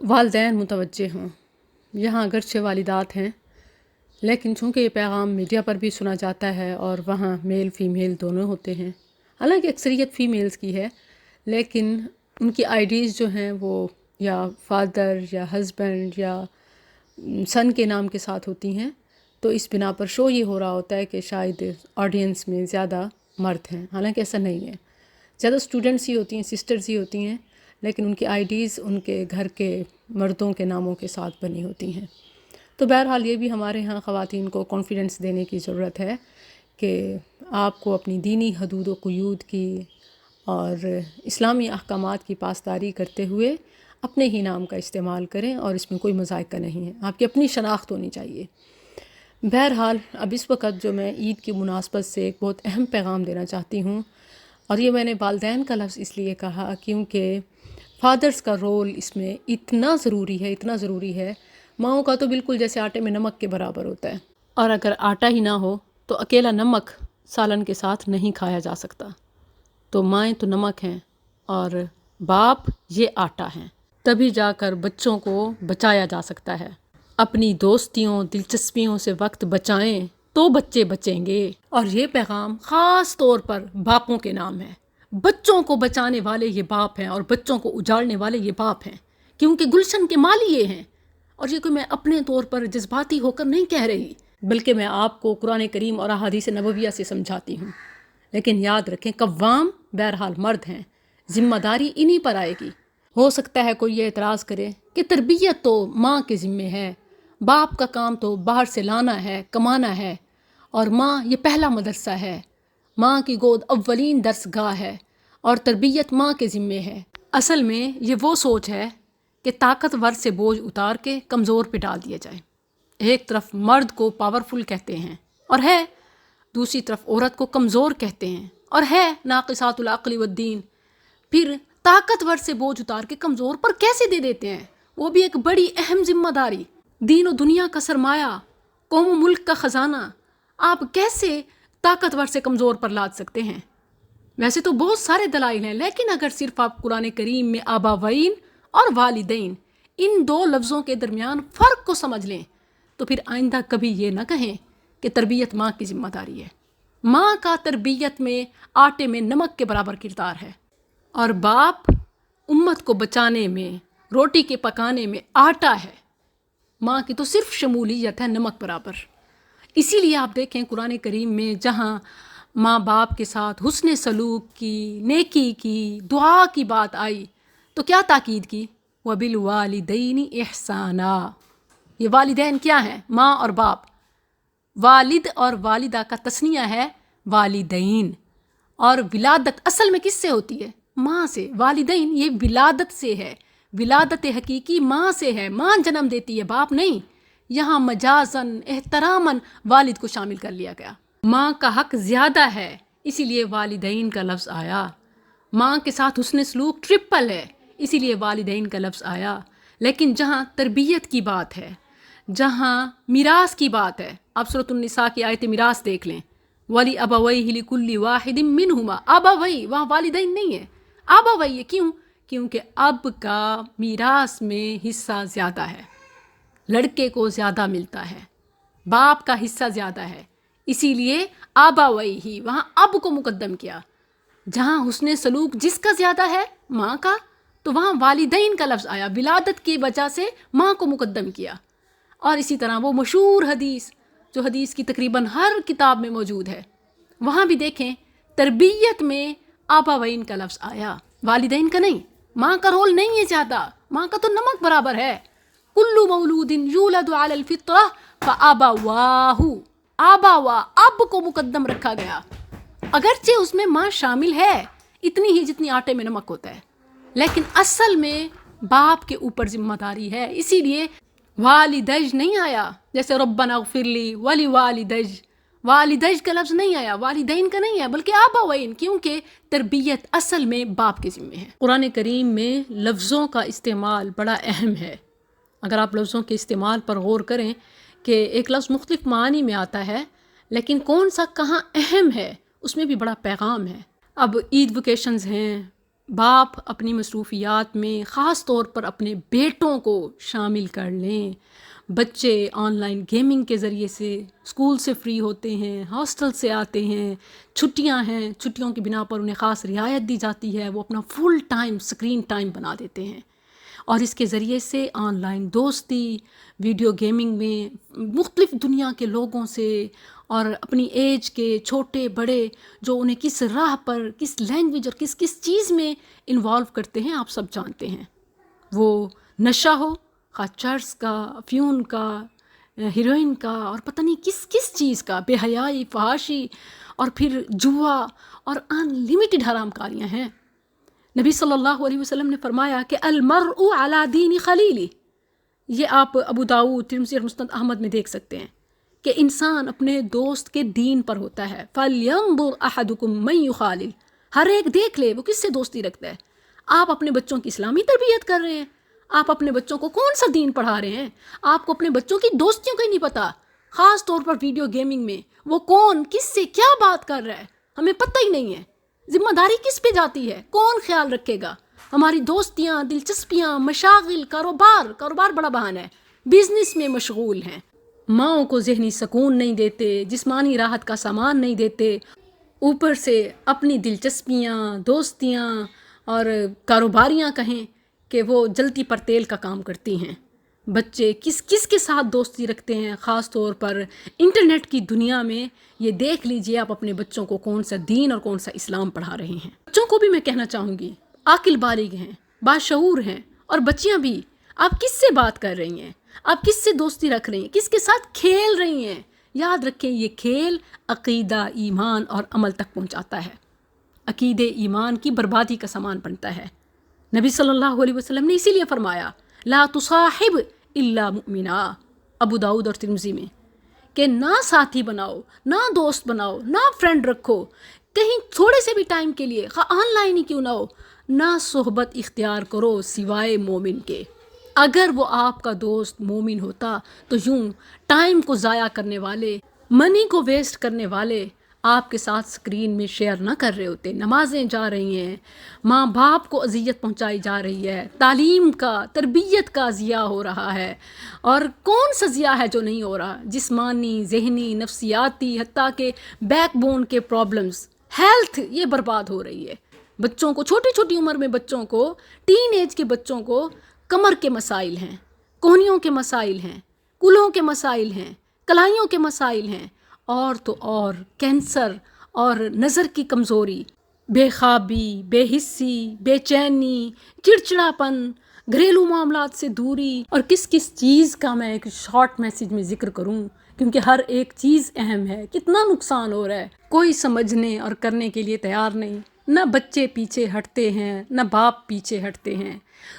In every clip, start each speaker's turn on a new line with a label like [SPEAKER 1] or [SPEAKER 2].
[SPEAKER 1] والدین متوجہ ہوں۔ یہاں اگرچہ والدات ہیں، لیکن چونکہ یہ پیغام میڈیا پر بھی سنا جاتا ہے اور وہاں میل فیمیل دونوں ہوتے ہیں، حالانکہ اکثریت فیمیلز کی ہے، لیکن ان کی آئی ڈیز جو ہیں وہ یا فادر یا ہسبینڈ یا سن کے نام کے ساتھ ہوتی ہیں، تو اس بنا پر شو یہ ہو رہا ہوتا ہے کہ شاید آڈینس میں زیادہ مرد ہیں، حالانکہ ایسا نہیں ہے۔ زیادہ اسٹوڈنٹس ہی ہوتی ہیں، سسٹرز ہی ہوتی ہیں، لیکن ان کی آئی ڈیز ان کے گھر کے مردوں کے ناموں کے ساتھ بنی ہوتی ہیں۔ تو بہرحال یہ بھی ہمارے ہاں خواتین کو کانفیڈنس دینے کی ضرورت ہے کہ آپ کو اپنی دینی حدود و قیود کی اور اسلامی احکامات کی پاسداری کرتے ہوئے اپنے ہی نام کا استعمال کریں، اور اس میں کوئی مذائقہ نہیں ہے، آپ کی اپنی شناخت ہونی چاہیے۔ بہرحال اب اس وقت جو میں عید کی مناسبت سے ایک بہت اہم پیغام دینا چاہتی ہوں، اور یہ میں نے والدین کا لفظ اس لیے کہا کیونکہ فادرز کا رول اس میں اتنا ضروری ہے۔ ماؤں کا تو بالکل جیسے آٹے میں نمک کے برابر ہوتا ہے، اور اگر آٹا ہی نہ ہو تو اکیلا نمک سالن کے ساتھ نہیں کھایا جا سکتا۔ تو مائیں تو نمک ہیں اور باپ یہ آٹا ہیں، تبھی جا کر بچوں کو بچایا جا سکتا ہے۔ اپنی دوستیوں دلچسپیوں سے وقت بچائیں تو بچے بچیں گے، اور یہ پیغام خاص طور پر باپوں کے نام ہے۔ بچوں کو بچانے والے یہ باپ ہیں، اور بچوں کو اجاڑنے والے یہ باپ ہیں، کیونکہ گلشن کے مالی یہ ہیں۔ اور یہ کوئی میں اپنے طور پر جذباتی ہو کر نہیں کہہ رہی، بلکہ میں آپ کو قرآن کریم اور احادیث نبویہ سے سمجھاتی ہوں۔ لیکن یاد رکھیں قوام بہرحال مرد ہیں، ذمہ داری انہی پر آئے گی۔ ہو سکتا ہے کوئی یہ اعتراض کرے کہ تربیت تو ماں کے ذمے ہے، باپ کا کام تو باہر سے لانا ہے، کمانا ہے، اور ماں یہ پہلا مدرسہ ہے، ماں کی گود اولین درس گاہ ہے، اور تربیت ماں کے ذمے ہے۔ اصل میں یہ وہ سوچ ہے کہ طاقتور سے بوجھ اتار کے کمزور پہ ڈال دیا جائے۔ ایک طرف مرد کو پاورفل کہتے ہیں اور ہے، دوسری طرف عورت کو کمزور کہتے ہیں اور ہے ناقصات العقل والدین۔ پھر طاقتور سے بوجھ اتار کے کمزور پر کیسے دے دیتے ہیں؟ وہ بھی ایک بڑی اہم ذمہ داری، دین و دنیا کا سرمایہ، قوم و ملک کا خزانہ، آپ کیسے طاقتور سے کمزور پر لاد سکتے ہیں؟ ویسے تو بہت سارے دلائل ہیں، لیکن اگر صرف آپ قرآن کریم میں آباوین اور والدین ان دو لفظوں کے درمیان فرق کو سمجھ لیں تو پھر آئندہ کبھی یہ نہ کہیں کہ تربیت ماں کی ذمہ داری ہے۔ ماں کا تربیت میں آٹے میں نمک کے برابر کردار ہے، اور باپ امت کو بچانے میں، روٹی کے پکانے میں آٹا ہے۔ ماں کی تو صرف شمولیت ہے نمک برابر۔ اسی لیے آپ دیکھیں قرآن کریم میں جہاں ماں باپ کے ساتھ حسن سلوک کی، نیکی کی، دعا کی بات آئی تو کیا تاکید کی؟ وَبِالْوَالِدَيْنِ إِحْسَانًا۔ یہ والدین کیا ہیں؟ ماں اور باپ۔ والد اور والدہ کا تثنیہ ہے والدین، اور ولادت اصل میں کس سے ہوتی ہے؟ ماں سے۔ والدین یہ ولادت سے ہے، ولادت حقیقی ماں سے ہے، ماں جنم دیتی ہے، باپ نہیں۔ یہاں مجازن احتراماً والد کو شامل کر لیا گیا۔ ماں کا حق زیادہ ہے، اسی لیے والدین کا لفظ آیا۔ ماں کے ساتھ حسن سلوک ٹرپل ہے، اسی لیے والدین کا لفظ آیا۔ لیکن جہاں تربیت کی بات ہے، جہاں میراث کی بات ہے، آپ سورۃ النساء کی آیت میراث دیکھ لیں، وَلِأَبَوَيْهِ لِكُلِّ وَاحِدٍ مِّنْهُمَا آباوئی، وہاں والدین نہیں ہے، آباوئی ہے۔ کیوں؟ کیونکہ اب کا میراث میں حصہ زیادہ ہے، لڑکے کو زیادہ ملتا ہے، باپ کا حصہ زیادہ ہے، اسی لیے آباوئی ہی، وہاں اب کو مقدم کیا۔ جہاں حسن سلوک جس کا زیادہ ہے، ماں کا، تو وہاں والدین کا لفظ آیا، ولادت کی وجہ سے ماں کو مقدم کیا۔ اور اسی طرح وہ مشہور حدیث جو حدیث کی تقریباً ہر کتاب میں موجود ہے، وہاں بھی دیکھیں تربیت میں آباوین کا لفظ آیا، والدین کا نہیں۔ ماں کا رول نہیں ہے زیادہ، ماں کا تو نمک برابر ہے۔ کل مولود یولد علی الفطرہ فابواہ، آباوا، اب کو مقدم رکھا گیا، اگرچہ اس میں ماں شامل ہے اتنی ہی جتنی آٹے میں نمک ہوتا ہے، لیکن اصل میں باپ کے اوپر ذمہ داری ہے۔ اسی لیے والدیج نہیں آیا، جیسے ربنا اغفر لی ولوالدیج، والدیج کا لفظ نہیں آیا، والدین کا نہیں ہے، بلکہ آباوین، کیونکہ تربیت اصل میں باپ کے ذمے ہے۔ قرآن کریم میں لفظوں کا استعمال بڑا اہم ہے۔ اگر آپ لفظوں کے استعمال پر غور کریں کہ ایک لفظ مختلف معانی میں آتا ہے، لیکن کون سا کہاں اہم ہے، اس میں بھی بڑا پیغام ہے۔ اب عید ویکیشنز ہیں، باپ اپنی مصروفیات میں خاص طور پر اپنے بیٹوں کو شامل کر لیں. بچے آن لائن گیمنگ کے ذریعے سے اسکول سے فری ہوتے ہیں، ہاسٹل سے آتے ہیں، چھٹیاں ہیں، چھٹیوں کی بنا پر انہیں خاص رعایت دی جاتی ہے، وہ اپنا فل ٹائم اسکرین ٹائم بنا دیتے ہیں، اور اس کے ذریعے سے آن لائن دوستی، ویڈیو گیمنگ میں مختلف دنیا کے لوگوں سے اور اپنی ایج کے چھوٹے بڑے جو انہیں کس راہ پر، کس لینگویج اور کس کس چیز میں انوالو کرتے ہیں آپ سب جانتے ہیں. وہ نشہ ہو، خواہ چرس کا، افیون کا، ہیروئن کا، اور پتہ نہیں کس کس چیز کا، بے حیائی، فحاشی، اور پھر جوا اور ان لمیٹڈ حرام کاریاں ہیں. نبی صلی اللہ علیہ وسلم نے فرمایا کہ المرء علی دین خلیلی. یہ آپ ابو داؤد، ترمذی اور مسند احمد میں دیکھ سکتے ہیں کہ انسان اپنے دوست کے دین پر ہوتا ہے. فَلْيَنظُرْ أَحَدُكُمْ مَنْ يُخَالِلْ. ہر ایک دیکھ لے وہ کس سے دوستی رکھتا ہے. آپ اپنے بچوں کی اسلامی تربیت کر رہے ہیں، آپ اپنے بچوں کو کون سا دین پڑھا رہے ہیں، آپ کو اپنے بچوں کی دوستیوں کا ہی نہیں پتہ. خاص طور پر ویڈیو گیمنگ میں وہ کون کس سے کیا بات کر رہا ہے ہمیں پتہ ہی نہیں ہے. ذمہ داری کس پہ جاتی ہے، کون خیال رکھے گا. ہماری دوستیاں، دلچسپیاں، مشاغل، کاروبار بڑا بہانہ ہے، بزنس میں مشغول ہیں. ماؤں کو ذہنی سکون نہیں دیتے، جسمانی راحت کا سامان نہیں دیتے، اوپر سے اپنی دلچسپیاں، دوستیاں اور کاروباریاں کہیں کہ وہ جلتی پر تیل کا کام کرتی ہیں. بچے کس کس کے ساتھ دوستی رکھتے ہیں، خاص طور پر انٹرنیٹ کی دنیا میں. یہ دیکھ لیجئے آپ اپنے بچوں کو کون سا دین اور کون سا اسلام پڑھا رہے ہیں. بچوں کو بھی میں کہنا چاہوں گی، عاقل بالغ ہیں، باشعور ہیں، اور بچیاں بھی، آپ کس سے بات کر رہی ہیں، آپ کس سے دوستی رکھ رہی ہیں، کس کے ساتھ کھیل رہی ہیں. یاد رکھیں یہ کھیل عقیدہ، ایمان اور عمل تک پہنچاتا ہے، عقیدے ایمان کی بربادی کا سامان بنتا ہے. نبی صلی اللہ علیہ وسلم نے اسی لیے فرمایا لا تصاحب الا مؤمنا، ابو داؤد اور ترمذی میں، کہ نہ ساتھی بناؤ، نہ دوست بناؤ، نہ فرینڈ رکھو کہیں تھوڑے سے بھی ٹائم کے لیے، آن لائن ہی کیوں نہ ہو، نہ صحبت اختیار کرو سوائے مومن کے. اگر وہ آپ کا دوست مومن ہوتا تو یوں ٹائم کو ضائع کرنے والے، منی کو ویسٹ کرنے والے آپ کے ساتھ سکرین میں شیئر نہ کر رہے ہوتے. نمازیں جا رہی ہیں، ماں باپ کو اذیت پہنچائی جا رہی ہے، تعلیم کا، تربیت کا ضیاع ہو رہا ہے، اور کون سا ضیاع ہے جو نہیں ہو رہا، جسمانی، ذہنی، نفسیاتی، حتیٰ کہ بیک بون کے پرابلمز، ہیلتھ یہ برباد ہو رہی ہے. بچوں کو چھوٹی چھوٹی عمر میں، بچوں کو، ٹین ایج کے بچوں کو کمر کے مسائل ہیں، کوہنیوں کے مسائل ہیں، کولوں کے مسائل ہیں، کلائیوں کے مسائل ہیں، اور تو اور کینسر اور نظر کی کمزوری، بے خوابی، بے حسی، بے چینی، چڑچڑاپن، گھریلو معاملات سے دوری، اور کس کس چیز کا میں ایک شارٹ میسیج میں ذکر کروں کیونکہ ہر ایک چیز اہم ہے. کتنا نقصان ہو رہا ہے، کوئی سمجھنے اور کرنے کے لیے تیار نہیں. نہ بچے پیچھے ہٹتے ہیں، نہ باپ پیچھے ہٹتے ہیں،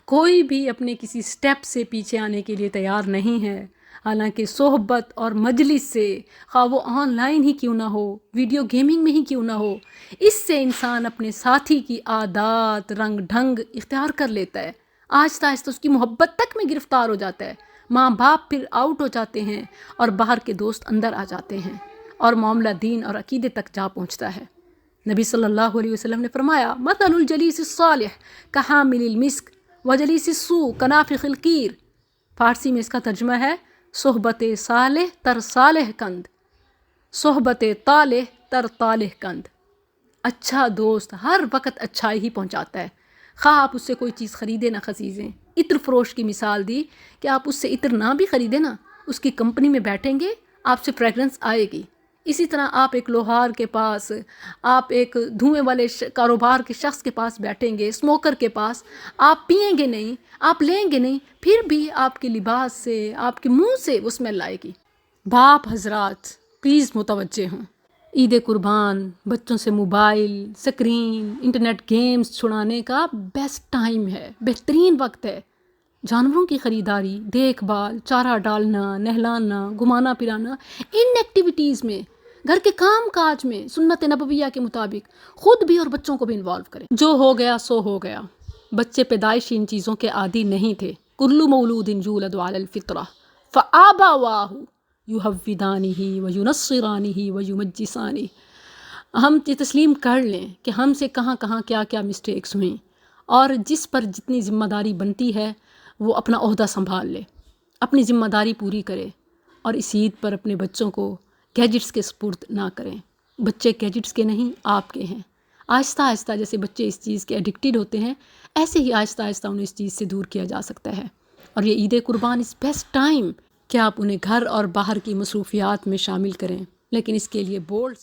[SPEAKER 1] کوئی بھی اپنے کسی سٹیپ سے پیچھے آنے کے لیے تیار نہیں ہے. حالانکہ صحبت اور مجلس سے، خواہ وہ آن لائن ہی کیوں نہ ہو، ویڈیو گیمنگ میں ہی کیوں نہ ہو، اس سے انسان اپنے ساتھی کی عادات، رنگ ڈھنگ اختیار کر لیتا ہے. آہستہ آہستہ اس کی محبت تک میں گرفتار ہو جاتا ہے. ماں باپ پھر آؤٹ ہو جاتے ہیں اور باہر کے دوست اندر آ جاتے ہیں، اور معاملہ دین اور عقیدے تک جا پہنچتا ہے. نبی صلی اللہ علیہ وسلم نے فرمایا مثل الجلیس الصالح کحامل المسک وجلیس السوء کنافخ القیر. فارسی میں اس کا ترجمہ ہے صحبت صالح تر صالح کند، صحبت طالح تر طالح کند. اچھا دوست ہر وقت اچھائی ہی پہنچاتا ہے، خواہ آپ اس سے کوئی چیز خریدیں نہ خریدیں. عطر فروش کی مثال دی کہ آپ اس سے عطر نہ بھی خریدیں نا، اس کی کمپنی میں بیٹھیں گے آپ سے فریگرنس آئے گی. اسی طرح آپ ایک لوہار کے پاس، آپ ایک دھوئیں والے کاروبار کے شخص کے پاس بیٹھیں گے، اسموکر کے پاس، آپ پئیں گے نہیں، آپ لیں گے نہیں، پھر بھی آپ کے لباس سے، آپ کے منہ سے وہ اسمیل آئے گی. باپ حضرات پلیز متوجہ ہوں. عید قربان بچوں سے موبائل، سکرین، انٹرنیٹ گیمز چھڑانے کا بیسٹ ٹائم ہے، بہترین وقت ہے. جانوروں کی خریداری، دیکھ بھال، چارہ ڈالنا، نہلانا، گھمانا پھرانا، ان ایکٹیویٹیز میں، گھر کے کام کاج میں سنت نبویہ کے مطابق خود بھی اور بچوں کو بھی انوالو کریں. جو ہو گیا سو ہو گیا. بچے پیدائش ان چیزوں کے عادی نہیں تھے. کل مولود یولد علی الفطرہ فآبواہ یہودانہ وینصرانہ ویمجسانہ. ہم یہ تسلیم کر لیں کہ ہم سے کہاں کہاں کیا کیا مسٹیکس ہوئیں، اور جس پر جتنی ذمہ داری بنتی ہے وہ اپنا عہدہ سنبھال لے، اپنی ذمہ داری پوری کرے، اور اس عید پر اپنے بچوں کو گیجٹس کے سپرد نہ کریں۔ بچے گیجٹس کے نہیں، آپ کے ہیں۔ آہستہ آہستہ جیسے بچے اس چیز کے ایڈکٹیڈ ہوتے ہیں، ایسے ہی آہستہ آہستہ انہیں اس چیز سے دور کیا جا سکتا ہے۔ اور یہ عید قربان از بیسٹ ٹائم کہ آپ انہیں گھر اور باہر کی مصروفیات میں شامل کریں، لیکن اس کے لیے بولڈ